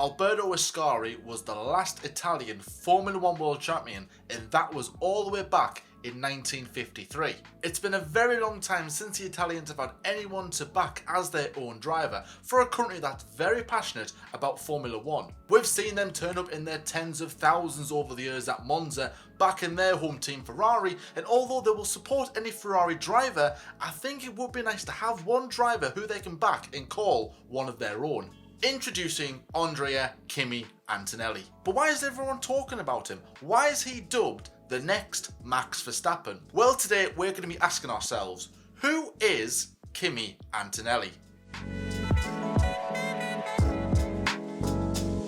Alberto Ascari was the last Italian Formula 1 world champion, and that was all the way back in 1953. It's been a very long time since the Italians have had anyone to back as their own driver for a country that's very passionate about Formula 1. We've seen them turn up in their tens of thousands over the years at Monza, backing their home team Ferrari, and although they will support any Ferrari driver, I think it would be nice to have one driver who they can back and call one of their own. Introducing Kimi Antonelli. But why is everyone talking about him? Why is he dubbed the next Max Verstappen? Well, today we're going to be asking ourselves, who is Kimi Antonelli?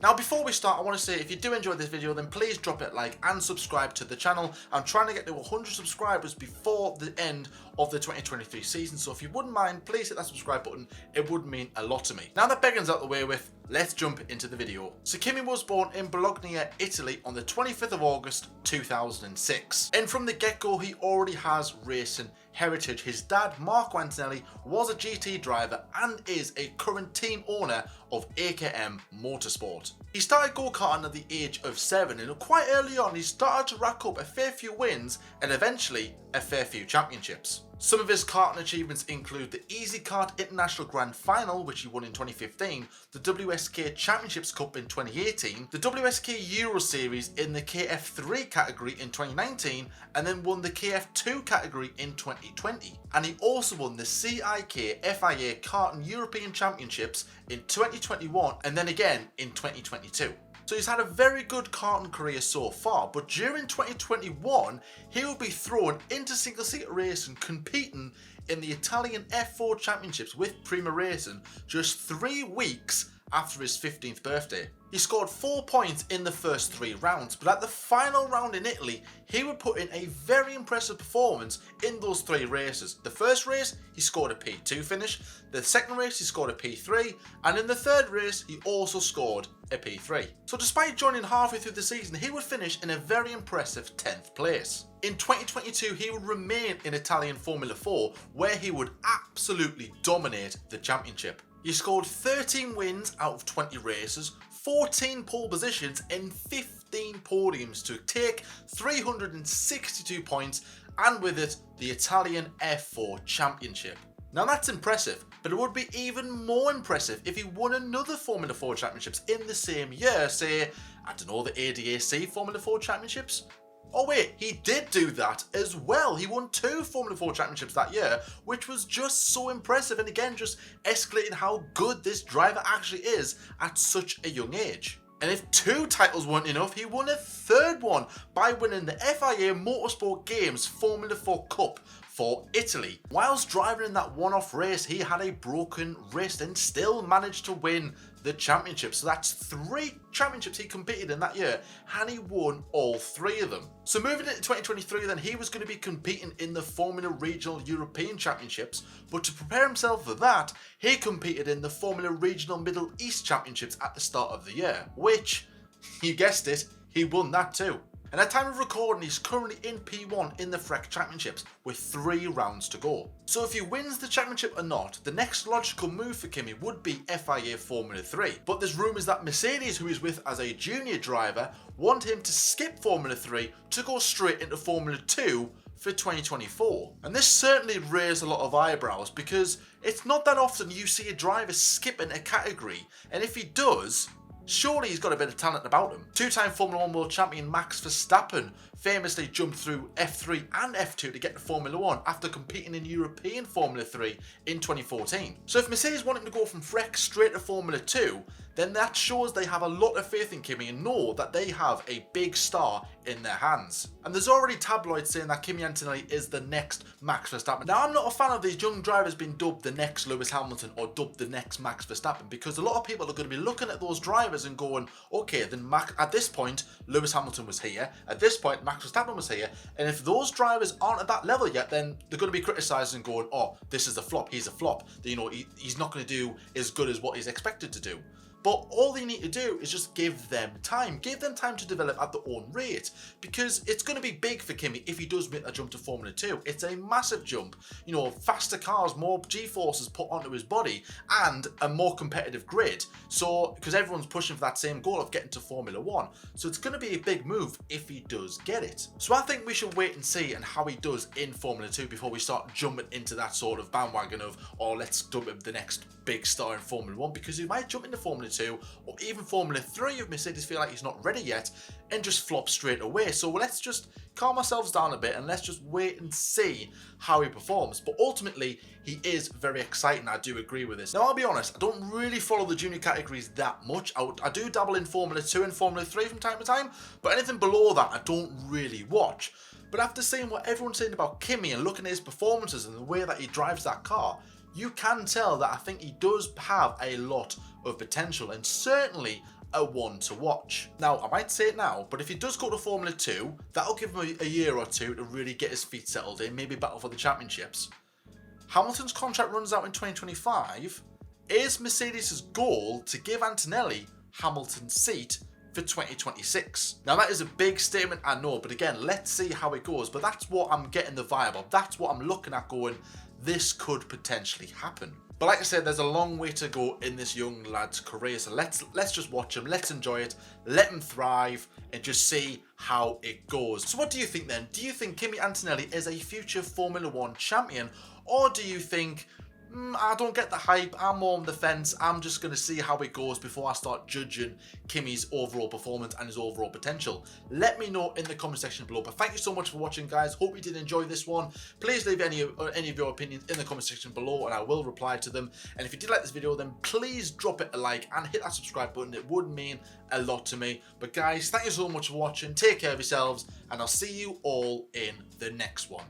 Now, before we start, I want to say if you do enjoy this video, then please drop it a like and subscribe to the channel. I'm trying to get to 100 subscribers before the end of the 2023 season, so if you wouldn't mind, please hit that subscribe button. It would mean a lot to me. Now that begging's out the way with, let's jump into the video. So Kimi was born in Bologna, Italy on the 25th of August 2006. And from the get-go, he already has racing heritage. His dad, Marco Antonelli, was a GT driver and is a current team owner of AKM Motorsport. He started go-karting at the age of 7, and quite early on he started to rack up a fair few wins and eventually a fair few championships. Some of his karting achievements include the Easy Kart International Grand Final, which he won in 2015, the WSK Championships Cup in 2018, the WSK Euro Series in the KF3 category in 2019, and then won the KF2 category in 2020. And he also won the CIK FIA Karting European Championships in 2021 and then again in 2022. So he's had a very good karting career so far, but during 2021, he will be thrown into single-seater racing, competing in the Italian F4 Championships with Prima Racing just 3 weeks after his 15th birthday. He scored 4 points in the first 3 rounds, but at the final round in Italy, he would put in a very impressive performance in those 3 races. The first race, he scored a P2 finish, the second race, he scored a P3, and in the third race, he also scored a P3. So despite joining halfway through the season, he would finish in a very impressive 10th place. In 2022, he would remain in Italian Formula 4, where he would absolutely dominate the championship. He scored 13 wins out of 20 races, 14 pole positions and 15 podiums to take 362 points, and with it, the Italian F4 Championship. Now that's impressive, but it would be even more impressive if he won another Formula 4 Championships in the same year, say, I don't know, the ADAC Formula 4 Championships? Oh wait, he did do that as well. He won 2 Formula 4 championships that year, which was just so impressive, and again just escalating how good this driver actually is at such a young age. And if 2 titles weren't enough, he won a 3rd one by winning the FIA Motorsport Games Formula 4 Cup for Italy. Whilst driving in that one-off race, he had a broken wrist and still managed to win the championship. So that's 3 championships he competed in that year, and he won all 3 of them. So moving into 2023 then, he was going to be competing in the Formula Regional European Championships, but to prepare himself for that, he competed in the Formula Regional Middle East Championships at the start of the year, which, you guessed it, he won that too. And at time of recording, he's currently in P1 in the FRECA Championships with 3 rounds to go. So if he wins the championship or not, the next logical move for Kimi would be FIA Formula 3. But there's rumours that Mercedes, who he's with as a junior driver, want him to skip Formula 3 to go straight into Formula 2 for 2024. And this certainly raised a lot of eyebrows, because it's not that often you see a driver skipping a category, and if he does, surely he's got a bit of talent about him. 2-time Formula 1 world champion Max Verstappen famously jumped through F3 and F2 to get to Formula 1 after competing in European Formula 3 in 2014. So if Mercedes want him to go from FRECA straight to Formula 2, then that shows they have a lot of faith in Kimi and know that they have a big star in their hands. And there's already tabloids saying that Kimi Antonelli is the next Max Verstappen. Now, I'm not a fan of these young drivers being dubbed the next Lewis Hamilton or dubbed the next Max Verstappen, because a lot of people are going to be looking at those drivers and going, okay, then at this point, Lewis Hamilton was here, at this point, Max Verstappen was here, and if those drivers aren't at that level yet, then they're going to be criticised and going, oh, this is a flop, he's a flop. You know, he's not going to do as good as what he's expected to do. But all they need to do is just give them time. Give them time to develop at their own rate, because it's going to be big for Kimi if he does make a jump to Formula 2. It's a massive jump. You know, faster cars, more G-forces put onto his body, and a more competitive grid. So, because everyone's pushing for that same goal of getting to Formula 1. So it's going to be a big move if he does get it. So I think we should wait and see and how he does in Formula 2 before we start jumping into that sort of bandwagon of, oh, let's dump him the next big star in Formula 1, because he might jump into Formula 2 or even Formula 3 if Mercedes feel like he's not ready yet and just flop straight away. So let's just calm ourselves down a bit and let's just wait and see how he performs. But ultimately, he is very exciting. I do agree with this. Now, I'll be honest, I don't really follow the junior categories that much. I do dabble in Formula 2 and Formula 3 from time to time, but anything below that, I don't really watch. But after seeing what everyone's saying about Kimi and looking at his performances and the way that he drives that car, you can tell that I think he does have a lot of potential and certainly a one to watch. Now, I might say it now, but if he does go to Formula 2, that'll give him a year or two to really get his feet settled in, maybe battle for the championships. Hamilton's contract runs out in 2025. Is Mercedes' goal to give Antonelli Hamilton's seat for 2026? Now, that is a big statement, I know, but again, let's see how it goes. But that's what I'm getting the vibe of. That's what I'm looking at going, this could potentially happen. But like I said, there's a long way to go in this young lad's career, so let's just watch him, let's enjoy it, let him thrive, and just see how it goes. So what do you think then? Do you think Kimi Antonelli is a future Formula 1 champion, or do you think, I don't get the hype, I'm more on the fence, I'm just going to see how it goes before I start judging Kimi's overall performance and his overall potential? Let me know in the comment section below. But thank you so much for watching, guys. Hope you did enjoy this one. Please leave any of your opinions in the comment section below and I will reply to them. And if you did like this video, then please drop it a like and hit that subscribe button. It would mean a lot to me. But guys, thank you so much for watching. Take care of yourselves and I'll see you all in the next one.